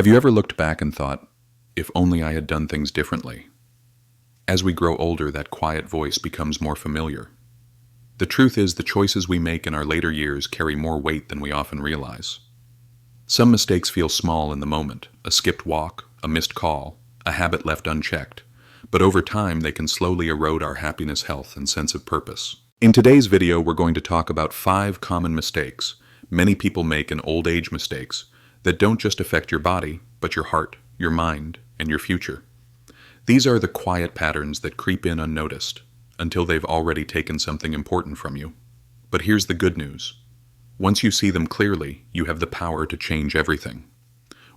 Have you ever looked back and thought, if only I had done things differently? As we grow older, that quiet voice becomes more familiar. The truth is, the choices we make in our later years carry more weight than we often realize. Some mistakes feel small in the moment, a skipped walk, a missed call, a habit left unchecked, but over time they can slowly erode our happiness, health, and sense of purpose. In today's video, we're going to talk about 5 common mistakes many people make in old age mistakes that don't just affect your body, but your heart, your mind, and your future. These are the quiet patterns that creep in unnoticed until they've already taken something important from you. But here's the good news. Once you see them clearly, you have the power to change everything.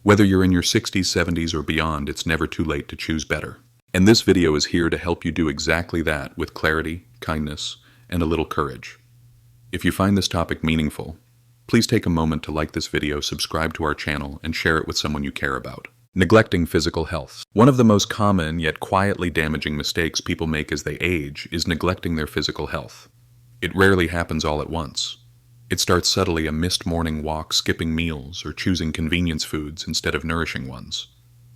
Whether you're in your 60s, 70s, or beyond, it's never too late to choose better. And this video is here to help you do exactly that with clarity, kindness, and a little courage. If you find this topic meaningful, please take a moment to like this video, subscribe to our channel, and share it with someone you care about. Neglecting physical health. One of the most common yet quietly damaging mistakes people make as they age is neglecting their physical health. It rarely happens all at once. It starts subtly: a missed morning walk, skipping meals, or choosing convenience foods instead of nourishing ones.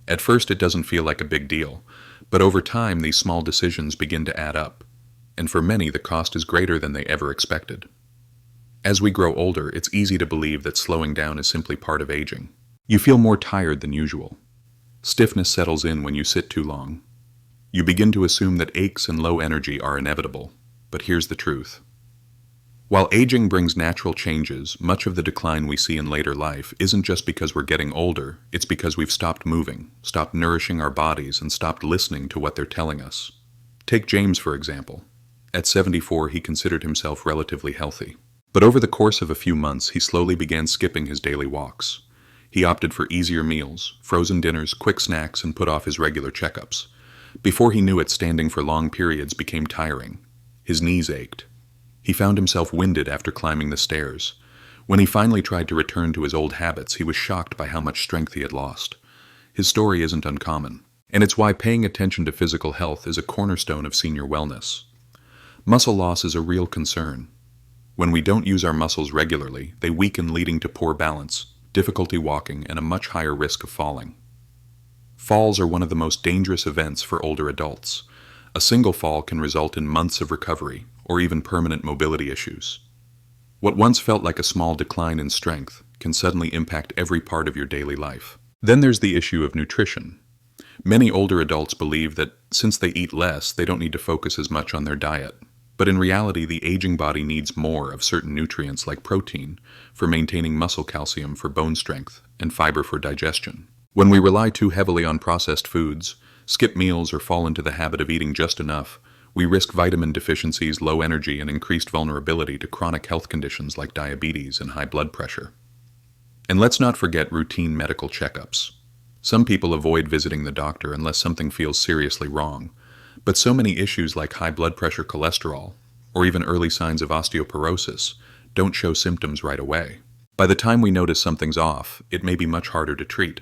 At first it doesn't feel like a big deal, but over time these small decisions begin to add up, and for many the cost is greater than they ever expected. As we grow older, it's easy to believe that slowing down is simply part of aging. You feel more tired than usual. Stiffness settles in when you sit too long. You begin to assume that aches and low energy are inevitable, but here's the truth. While aging brings natural changes, much of the decline we see in later life isn't just because we're getting older, it's because we've stopped moving, stopped nourishing our bodies, and stopped listening to what they're telling us. Take James, for example. At 74, he considered himself relatively healthy. But over the course of a few months, he slowly began skipping his daily walks. He opted for easier meals, frozen dinners, quick snacks, and put off his regular checkups. Before he knew it, standing for long periods became tiring. His knees ached. He found himself winded after climbing the stairs. When he finally tried to return to his old habits, he was shocked by how much strength he had lost. His story isn't uncommon, and it's why paying attention to physical health is a cornerstone of senior wellness. Muscle loss is a real concern. When we don't use our muscles regularly, they weaken, leading to poor balance, difficulty walking, and a much higher risk of falling. Falls are one of the most dangerous events for older adults. A single fall can result in months of recovery, or even permanent mobility issues. What once felt like a small decline in strength can suddenly impact every part of your daily life. Then there's the issue of nutrition. Many older adults believe that since they eat less, they don't need to focus as much on their diet. But in reality, the aging body needs more of certain nutrients like protein for maintaining muscle, calcium for bone strength, and fiber for digestion. When we rely too heavily on processed foods, skip meals, or fall into the habit of eating just enough, we risk vitamin deficiencies, low energy, and increased vulnerability to chronic health conditions like diabetes and high blood pressure. And let's not forget routine medical checkups. Some people avoid visiting the doctor unless something feels seriously wrong. But so many issues like high blood pressure, cholesterol, or even early signs of osteoporosis don't show symptoms right away. By the time we notice something's off, it may be much harder to treat.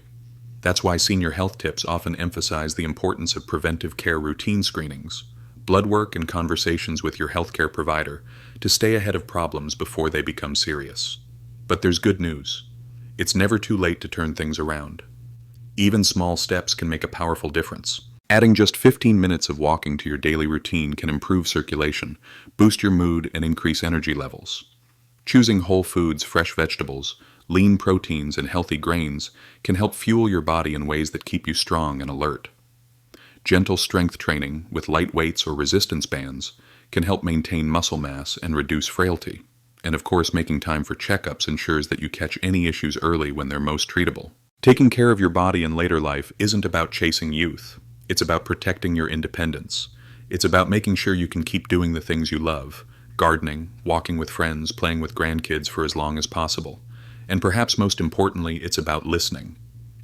That's why senior health tips often emphasize the importance of preventive care routine screenings, blood work, and conversations with your healthcare provider to stay ahead of problems before they become serious. But there's good news. It's never too late to turn things around. Even small steps can make a powerful difference. Adding just 15 minutes of walking to your daily routine can improve circulation, boost your mood, and increase energy levels. Choosing whole foods, fresh vegetables, lean proteins, and healthy grains can help fuel your body in ways that keep you strong and alert. Gentle strength training with light weights or resistance bands can help maintain muscle mass and reduce frailty. And of course, making time for checkups ensures that you catch any issues early when they're most treatable. Taking care of your body in later life isn't about chasing youth. It's about protecting your independence. It's about making sure you can keep doing the things you love: gardening, walking with friends, playing with grandkids for as long as possible. And perhaps most importantly, it's about listening.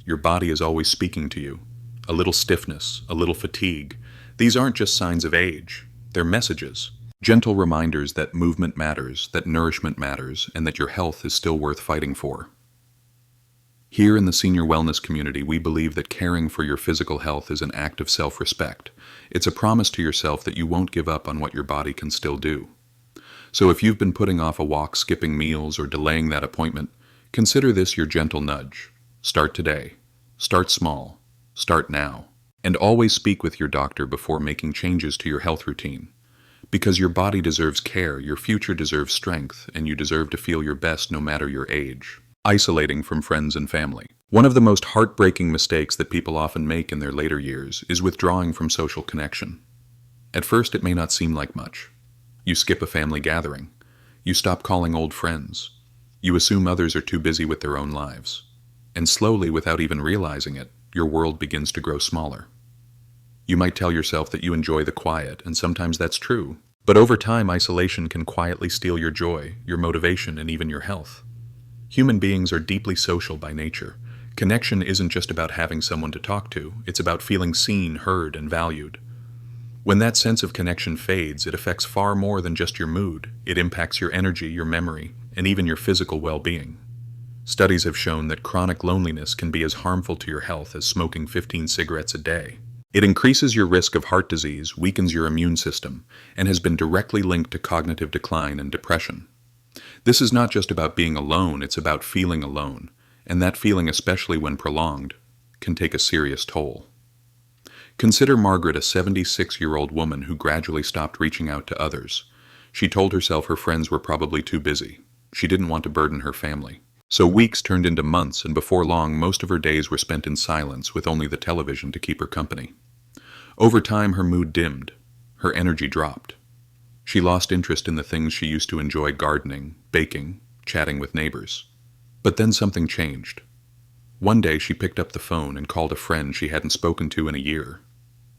Your body is always speaking to you. A little stiffness, a little fatigue. These aren't just signs of age. They're messages. Gentle reminders that movement matters, that nourishment matters, and that your health is still worth fighting for. Here in the senior wellness community, we believe that caring for your physical health is an act of self-respect. It's a promise to yourself that you won't give up on what your body can still do. So if you've been putting off a walk, skipping meals, or delaying that appointment, consider this your gentle nudge. Start today. Start small. Start now. And always speak with your doctor before making changes to your health routine. Because your body deserves care, your future deserves strength, and you deserve to feel your best no matter your age. Isolating from friends and family. One of the most heartbreaking mistakes that people often make in their later years is withdrawing from social connection. At first, it may not seem like much. You skip a family gathering. You stop calling old friends. You assume others are too busy with their own lives. And slowly, without even realizing it, your world begins to grow smaller. You might tell yourself that you enjoy the quiet, and sometimes that's true. But over time, isolation can quietly steal your joy, your motivation, and even your health. Human beings are deeply social by nature. Connection isn't just about having someone to talk to, it's about feeling seen, heard, and valued. When that sense of connection fades, it affects far more than just your mood. It impacts your energy, your memory, and even your physical well-being. Studies have shown that chronic loneliness can be as harmful to your health as smoking 15 cigarettes a day. It increases your risk of heart disease, weakens your immune system, and has been directly linked to cognitive decline and depression. This is not just about being alone, it's about feeling alone, and that feeling, especially when prolonged, can take a serious toll. Consider Margaret, a 76-year-old woman who gradually stopped reaching out to others. She told herself her friends were probably too busy. She didn't want to burden her family. So weeks turned into months, and before long, most of her days were spent in silence with only the television to keep her company. Over time, her mood dimmed. Her energy dropped. She lost interest in the things she used to enjoy: gardening, baking, chatting with neighbors. But then something changed. One day she picked up the phone and called a friend she hadn't spoken to in a year.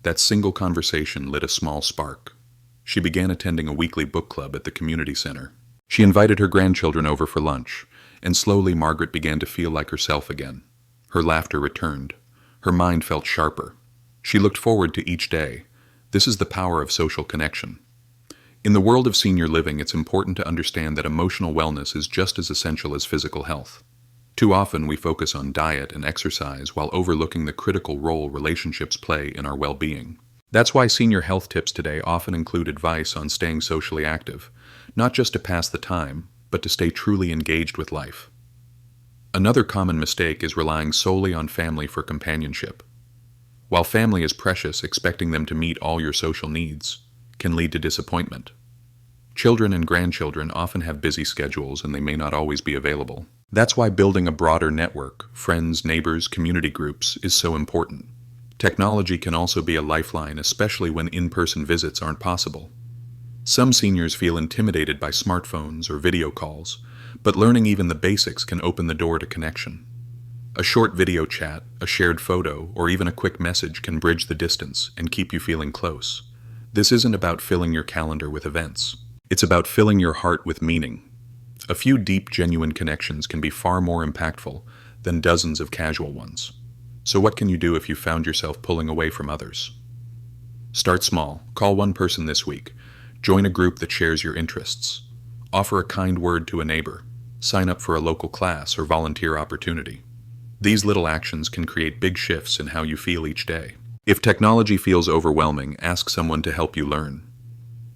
That single conversation lit a small spark. She began attending a weekly book club at the community center. She invited her grandchildren over for lunch, and slowly Margaret began to feel like herself again. Her laughter returned. Her mind felt sharper. She looked forward to each day. This is the power of social connection. In the world of senior living, it's important to understand that emotional wellness is just as essential as physical health. Too often, we focus on diet and exercise while overlooking the critical role relationships play in our well-being. That's why senior health tips today often include advice on staying socially active, not just to pass the time, but to stay truly engaged with life. Another common mistake is relying solely on family for companionship. While family is precious, expecting them to meet all your social needs can lead to disappointment. Children and grandchildren often have busy schedules and they may not always be available. That's why building a broader network, friends, neighbors, community groups, is so important. Technology can also be a lifeline, especially when in-person visits aren't possible. Some seniors feel intimidated by smartphones or video calls, but learning even the basics can open the door to connection. A short video chat, a shared photo, or even a quick message can bridge the distance and keep you feeling close. This isn't about filling your calendar with events. It's about filling your heart with meaning. A few deep, genuine connections can be far more impactful than dozens of casual ones. So what can you do if you found yourself pulling away from others? Start small. Call one person this week. Join a group that shares your interests. Offer a kind word to a neighbor. Sign up for a local class or volunteer opportunity. These little actions can create big shifts in how you feel each day. If technology feels overwhelming, ask someone to help you learn.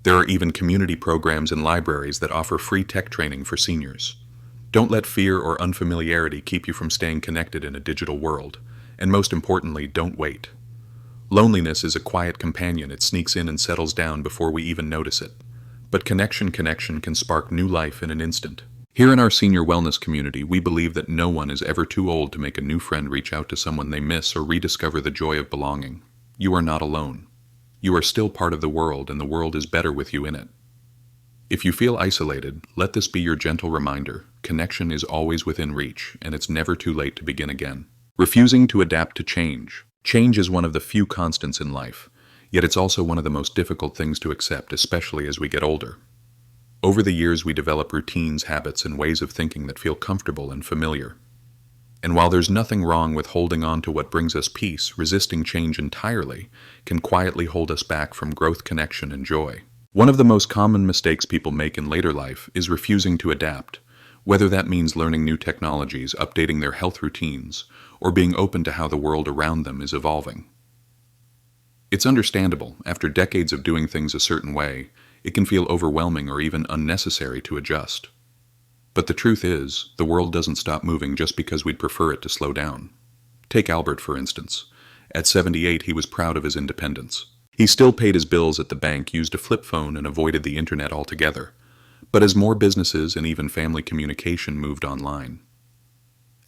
There are even community programs and libraries that offer free tech training for seniors. Don't let fear or unfamiliarity keep you from staying connected in a digital world. And most importantly, don't wait. Loneliness is a quiet companion. It sneaks in and settles down before we even notice it. But connection can spark new life in an instant. Here in our senior wellness community, we believe that no one is ever too old to make a new friend reach out to someone they miss or rediscover the joy of belonging. You are not alone. You are still part of the world, and the world is better with you in it. If you feel isolated, let this be your gentle reminder. Connection is always within reach, and it's never too late to begin again. Refusing to adapt to change. Change is one of the few constants in life, yet it's also one of the most difficult things to accept, especially as we get older. Over the years, we develop routines, habits, and ways of thinking that feel comfortable and familiar. And while there's nothing wrong with holding on to what brings us peace, resisting change entirely can quietly hold us back from growth, connection, and joy. One of the most common mistakes people make in later life is refusing to adapt, whether that means learning new technologies, updating their health routines, or being open to how the world around them is evolving. It's understandable. After decades of doing things a certain way, it can feel overwhelming or even unnecessary to adjust. But the truth is, the world doesn't stop moving just because we'd prefer it to slow down. Take Albert, for instance. At 78, he was proud of his independence. He still paid his bills at the bank, used a flip phone, and avoided the internet altogether. But as more businesses and even family communication moved online,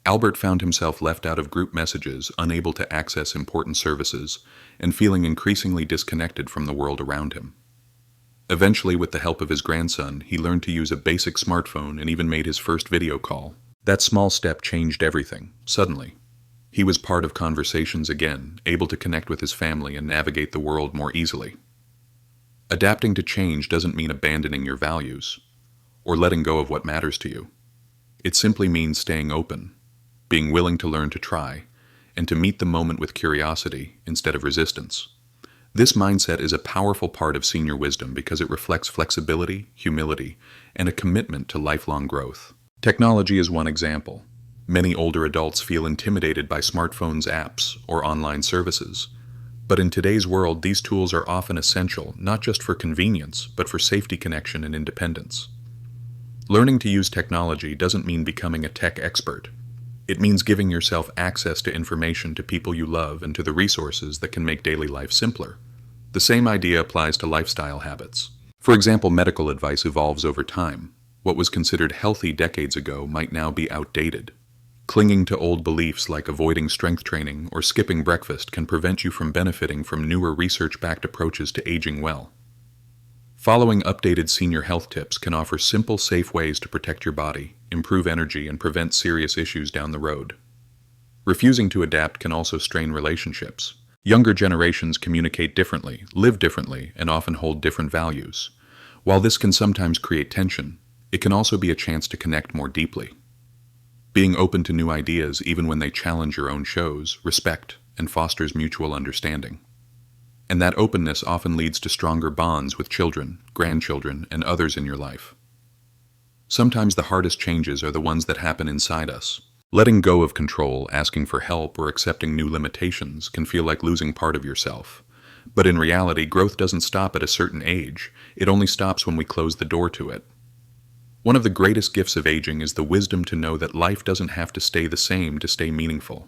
Albert found himself left out of group messages, unable to access important services, and feeling increasingly disconnected from the world around him. Eventually, with the help of his grandson, he learned to use a basic smartphone and even made his first video call. That small step changed everything. Suddenly, he was part of conversations again, able to connect with his family and navigate the world more easily. Adapting to change doesn't mean abandoning your values or letting go of what matters to you. It simply means staying open, being willing to learn to try, and to meet the moment with curiosity instead of resistance. This mindset is a powerful part of senior wisdom because it reflects flexibility, humility, and a commitment to lifelong growth. Technology is one example. Many older adults feel intimidated by smartphones, apps, or online services. But in today's world, these tools are often essential, not just for convenience, but for safety, connection, and independence. Learning to use technology doesn't mean becoming a tech expert. It means giving yourself access to information, to people you love, and to the resources that can make daily life simpler. The same idea applies to lifestyle habits. For example, medical advice evolves over time. What was considered healthy decades ago might now be outdated. Clinging to old beliefs like avoiding strength training or skipping breakfast can prevent you from benefiting from newer research-backed approaches to aging well. Following updated senior health tips can offer simple, safe ways to protect your body, improve energy, and prevent serious issues down the road. Refusing to adapt can also strain relationships. Younger generations communicate differently, live differently, and often hold different values. While this can sometimes create tension, it can also be a chance to connect more deeply. Being open to new ideas, even when they challenge your own, shows respect and fosters mutual understanding. And that openness often leads to stronger bonds with children, grandchildren, and others in your life. Sometimes the hardest changes are the ones that happen inside us. Letting go of control, asking for help, or accepting new limitations can feel like losing part of yourself. But in reality, growth doesn't stop at a certain age. It only stops when we close the door to it. One of the greatest gifts of aging is the wisdom to know that life doesn't have to stay the same to stay meaningful.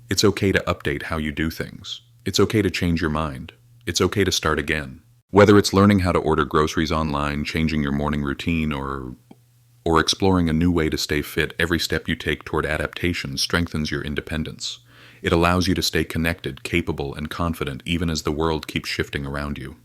It's okay to update how you do things. It's okay to change your mind. It's okay to start again. Whether it's learning how to order groceries online, changing your morning routine, or exploring a new way to stay fit, every step you take toward adaptation strengthens your independence. It allows you to stay connected, capable, and confident even as the world keeps shifting around you.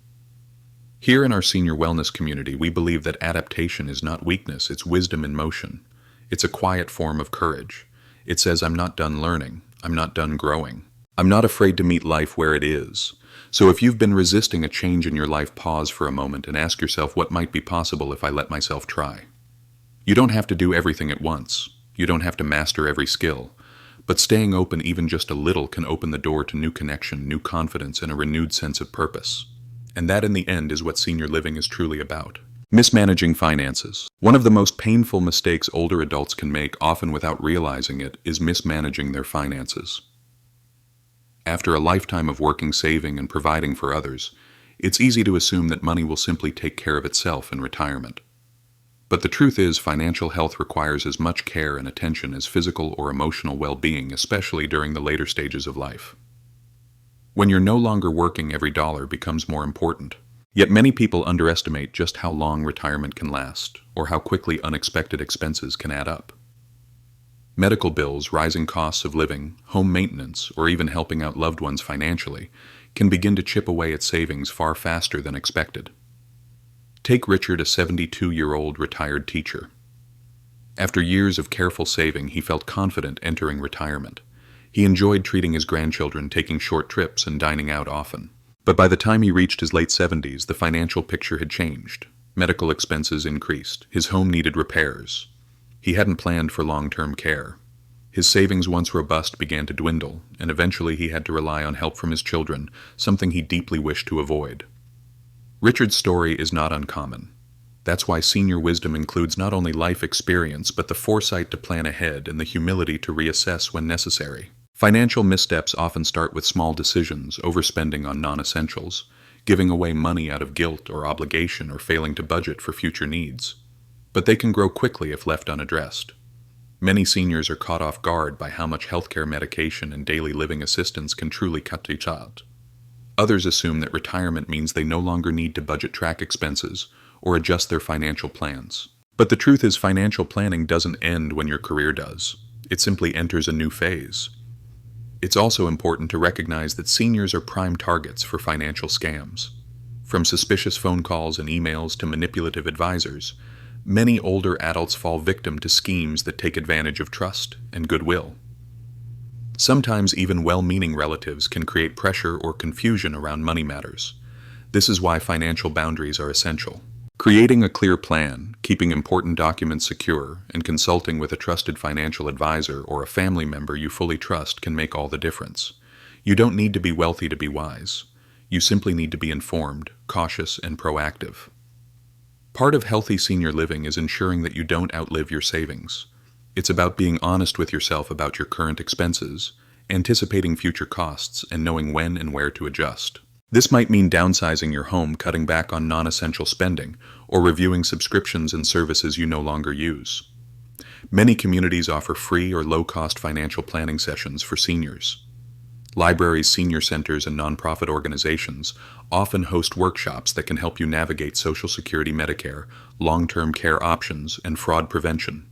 Here in our senior wellness community, we believe that adaptation is not weakness, it's wisdom in motion. It's a quiet form of courage. It says, I'm not done learning. I'm not done growing. I'm not afraid to meet life where it is. So if you've been resisting a change in your life, pause for a moment and ask yourself what might be possible if I let myself try. You don't have to do everything at once. You don't have to master every skill. But staying open even just a little can open the door to new connection, new confidence, and a renewed sense of purpose. And that in the end is what senior living is truly about. Mismanaging finances. One of the most painful mistakes older adults can make, often without realizing it, is mismanaging their finances. After a lifetime of working, saving, and providing for others, it's easy to assume that money will simply take care of itself in retirement. But the truth is, financial health requires as much care and attention as physical or emotional well-being, especially during the later stages of life. When you're no longer working, every dollar becomes more important. Yet many people underestimate just how long retirement can last, or how quickly unexpected expenses can add up. Medical bills, rising costs of living, home maintenance, or even helping out loved ones financially can begin to chip away at savings far faster than expected. Take Richard, a 72-year-old retired teacher. After years of careful saving, he felt confident entering retirement. He enjoyed treating his grandchildren, taking short trips, and dining out often. But by the time he reached his late 70s, the financial picture had changed. Medical expenses increased. His home needed repairs. He hadn't planned for long-term care. His savings, once robust, began to dwindle, and eventually he had to rely on help from his children, something he deeply wished to avoid. Richard's story is not uncommon. That's why senior wisdom includes not only life experience, but the foresight to plan ahead and the humility to reassess when necessary. Financial missteps often start with small decisions, overspending on non-essentials, giving away money out of guilt or obligation, or failing to budget for future needs. But they can grow quickly if left unaddressed. Many seniors are caught off guard by how much healthcare medication and daily living assistance can truly cut each out. Others assume that retirement means they no longer need to budget track expenses or adjust their financial plans. But the truth is, financial planning doesn't end when your career does. It simply enters a new phase. It's also important to recognize that seniors are prime targets for financial scams. From suspicious phone calls and emails to manipulative advisors, many older adults fall victim to schemes that take advantage of trust and goodwill. Sometimes even well-meaning relatives can create pressure or confusion around money matters. This is why financial boundaries are essential. Creating a clear plan, keeping important documents secure, and consulting with a trusted financial advisor or a family member you fully trust can make all the difference. You don't need to be wealthy to be wise. You simply need to be informed, cautious, and proactive. Part of healthy senior living is ensuring that you don't outlive your savings. It's about being honest with yourself about your current expenses, anticipating future costs, and knowing when and where to adjust. This might mean downsizing your home, cutting back on non-essential spending, or reviewing subscriptions and services you no longer use. Many communities offer free or low-cost financial planning sessions for seniors. Libraries, senior centers, and nonprofit organizations often host workshops that can help you navigate Social Security, Medicare, long-term care options, and fraud prevention.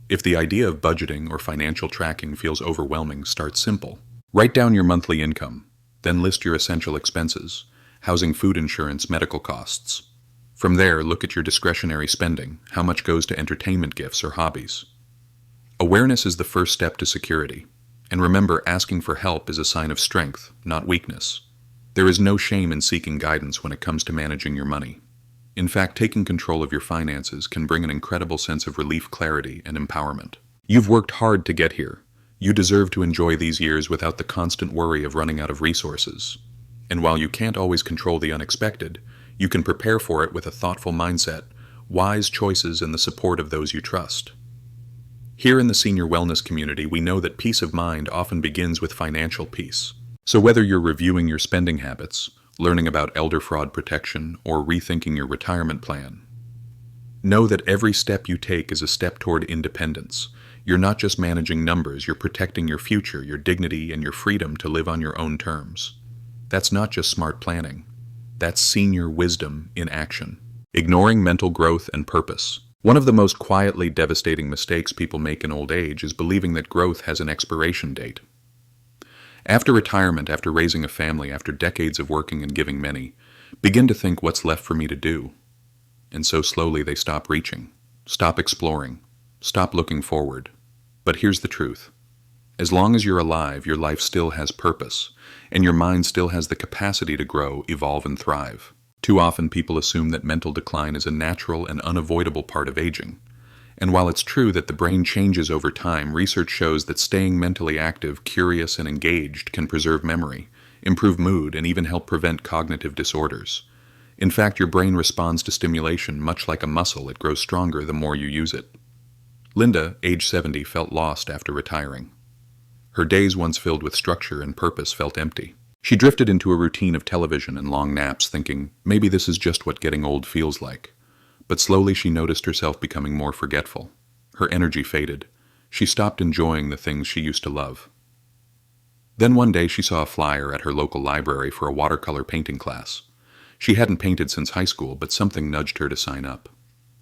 If the idea of budgeting or financial tracking feels overwhelming, start simple. Write down your monthly income, then list your essential expenses: housing, food insurance, medical costs. From there, look at your discretionary spending, how much goes to entertainment, gifts, or hobbies. Awareness is the first step to security. And remember, asking for help is a sign of strength, not weakness. There is no shame in seeking guidance when it comes to managing your money. In fact, taking control of your finances can bring an incredible sense of relief, clarity, and empowerment. You've worked hard to get here. You deserve to enjoy these years without the constant worry of running out of resources. And while you can't always control the unexpected, you can prepare for it with a thoughtful mindset, wise choices, and the support of those you trust. Here in the senior wellness community, we know that peace of mind often begins with financial peace. So whether you're reviewing your spending habits, learning about elder fraud protection, or rethinking your retirement plan, know that every step you take is a step toward independence. You're not just managing numbers, you're protecting your future, your dignity, and your freedom to live on your own terms. That's not just smart planning. That's senior wisdom in action. Ignoring mental growth and purpose. One of the most quietly devastating mistakes people make in old age is believing that growth has an expiration date. After retirement, after raising a family, after decades of working and giving many, begin to think, what's left for me to do? And so slowly they stop reaching, stop exploring, stop looking forward. But here's the truth. As long as you're alive, your life still has purpose, and your mind still has the capacity to grow, evolve, and thrive. Too often people assume that mental decline is a natural and unavoidable part of aging. And while it's true that the brain changes over time, research shows that staying mentally active, curious, and engaged can preserve memory, improve mood, and even help prevent cognitive disorders. In fact, your brain responds to stimulation much like a muscle. It grows stronger the more you use it. Linda, age 70, felt lost after retiring. Her days, once filled with structure and purpose, felt empty. She drifted into a routine of television and long naps, thinking, maybe this is just what getting old feels like. But slowly she noticed herself becoming more forgetful. Her energy faded. She stopped enjoying the things she used to love. Then one day she saw a flyer at her local library for a watercolor painting class. She hadn't painted since high school, but something nudged her to sign up.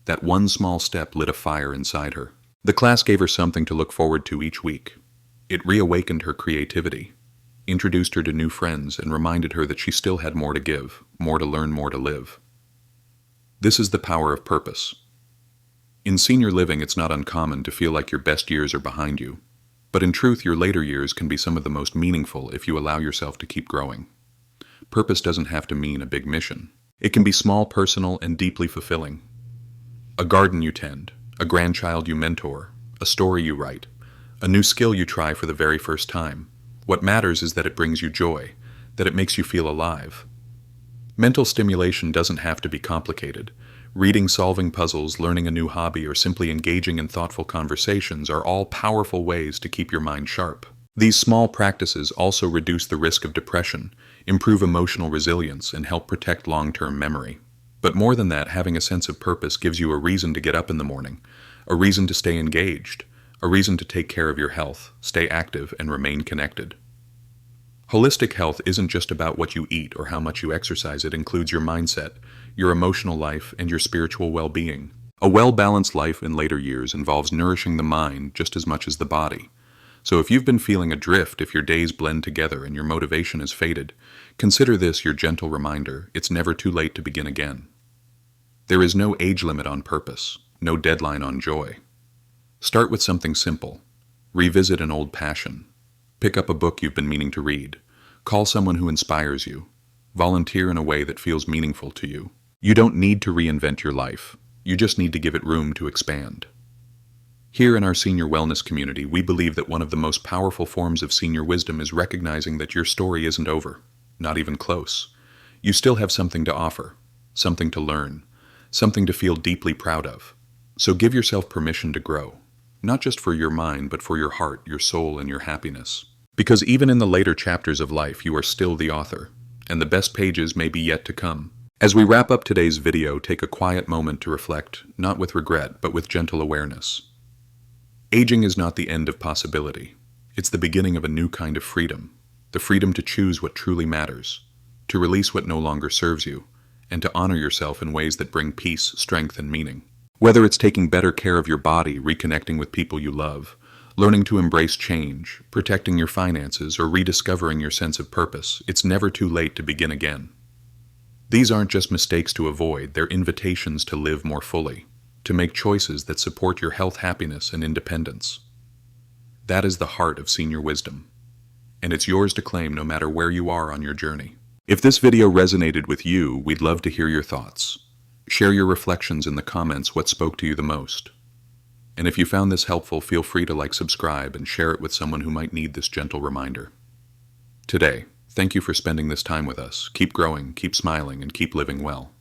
That one small step lit a fire inside her. The class gave her something to look forward to each week. It reawakened her creativity, introduced her to new friends, and reminded her that she still had more to give, more to learn, more to live. This is the power of purpose. In senior living, it's not uncommon to feel like your best years are behind you, but in truth, your later years can be some of the most meaningful if you allow yourself to keep growing. Purpose doesn't have to mean a big mission. It can be small, personal, and deeply fulfilling. A garden you tend, a grandchild you mentor, a story you write, a new skill you try for the very first time. What matters is that it brings you joy, that it makes you feel alive. Mental stimulation doesn't have to be complicated. Reading, solving puzzles, learning a new hobby, or simply engaging in thoughtful conversations are all powerful ways to keep your mind sharp. These small practices also reduce the risk of depression, improve emotional resilience, and help protect long-term memory. But more than that, having a sense of purpose gives you a reason to get up in the morning, a reason to stay engaged, a reason to take care of your health, stay active, and remain connected. Holistic health isn't just about what you eat or how much you exercise. It includes your mindset, your emotional life, and your spiritual well-being. A well-balanced life in later years involves nourishing the mind just as much as the body. So if you've been feeling adrift, if your days blend together and your motivation has faded, consider this your gentle reminder: it's never too late to begin again. There is no age limit on purpose, no deadline on joy. Start with something simple. Revisit an old passion. Pick up a book you've been meaning to read. Call someone who inspires you. Volunteer in a way that feels meaningful to you. You don't need to reinvent your life. You just need to give it room to expand. Here in our senior wellness community, we believe that one of the most powerful forms of senior wisdom is recognizing that your story isn't over, not even close. You still have something to offer, something to learn, something to feel deeply proud of. So give yourself permission to grow, not just for your mind, but for your heart, your soul, and your happiness. Because even in the later chapters of life, you are still the author, and the best pages may be yet to come. As we wrap up today's video, take a quiet moment to reflect, not with regret, but with gentle awareness. Aging is not the end of possibility. It's the beginning of a new kind of freedom, the freedom to choose what truly matters, to release what no longer serves you, and to honor yourself in ways that bring peace, strength, and meaning. Whether it's taking better care of your body, reconnecting with people you love, learning to embrace change, protecting your finances, or rediscovering your sense of purpose, it's never too late to begin again. These aren't just mistakes to avoid, they're invitations to live more fully, to make choices that support your health, happiness, and independence. That is the heart of senior wisdom, and it's yours to claim no matter where you are on your journey. If this video resonated with you, we'd love to hear your thoughts. Share your reflections in the comments. What spoke to you the most? And if you found this helpful, feel free to subscribe, and share it with someone who might need this gentle reminder. Today, thank you for spending this time with us. Keep growing, keep smiling, and keep living well.